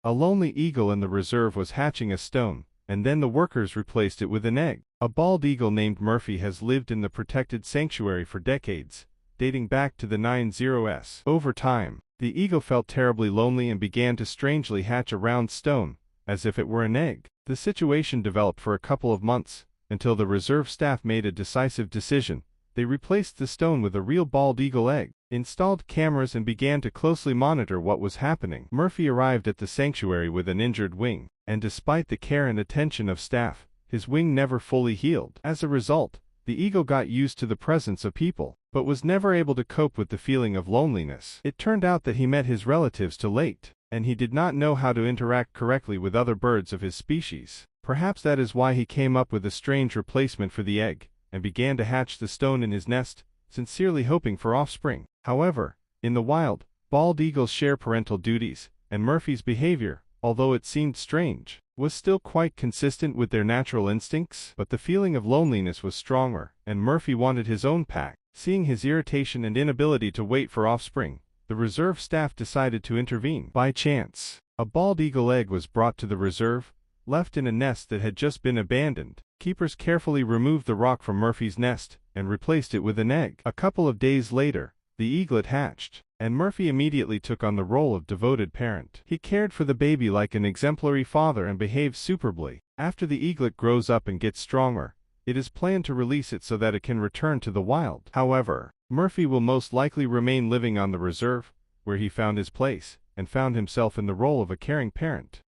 A lonely eagle in the reserve was hatching a stone, and then the workers replaced it with an egg. A bald eagle named Murphy has lived in the protected sanctuary for decades, dating back to the 90s. Over time, the eagle felt terribly lonely and began to strangely hatch a round stone, as if it were an egg. The situation developed for a couple of months, until the reserve staff made a decisive decision. They replaced the stone with a real bald eagle egg, installed cameras and began to closely monitor what was happening. Murphy arrived at the sanctuary with an injured wing, and despite the care and attention of staff, his wing never fully healed. As a result, the eagle got used to the presence of people, but was never able to cope with the feeling of loneliness. It turned out that he met his relatives too late, and he did not know how to interact correctly with other birds of his species. Perhaps that is why he came up with a strange replacement for the egg, and began to hatch the stone in his nest, sincerely hoping for offspring. However, in the wild, bald eagles share parental duties, and Murphy's behavior, although it seemed strange, was still quite consistent with their natural instincts. But the feeling of loneliness was stronger, and Murphy wanted his own pack. Seeing his irritation and inability to wait for offspring, the reserve staff decided to intervene. By chance, a bald eagle egg was brought to the reserve, left in a nest that had just been abandoned. Keepers carefully removed the rock from Murphy's nest and replaced it with an egg. A couple of days later, the eaglet hatched, and Murphy immediately took on the role of devoted parent. He cared for the baby like an exemplary father and behaved superbly. After the eaglet grows up and gets stronger, it is planned to release it so that it can return to the wild. However, Murphy will most likely remain living on the reserve, where he found his place, and found himself in the role of a caring parent.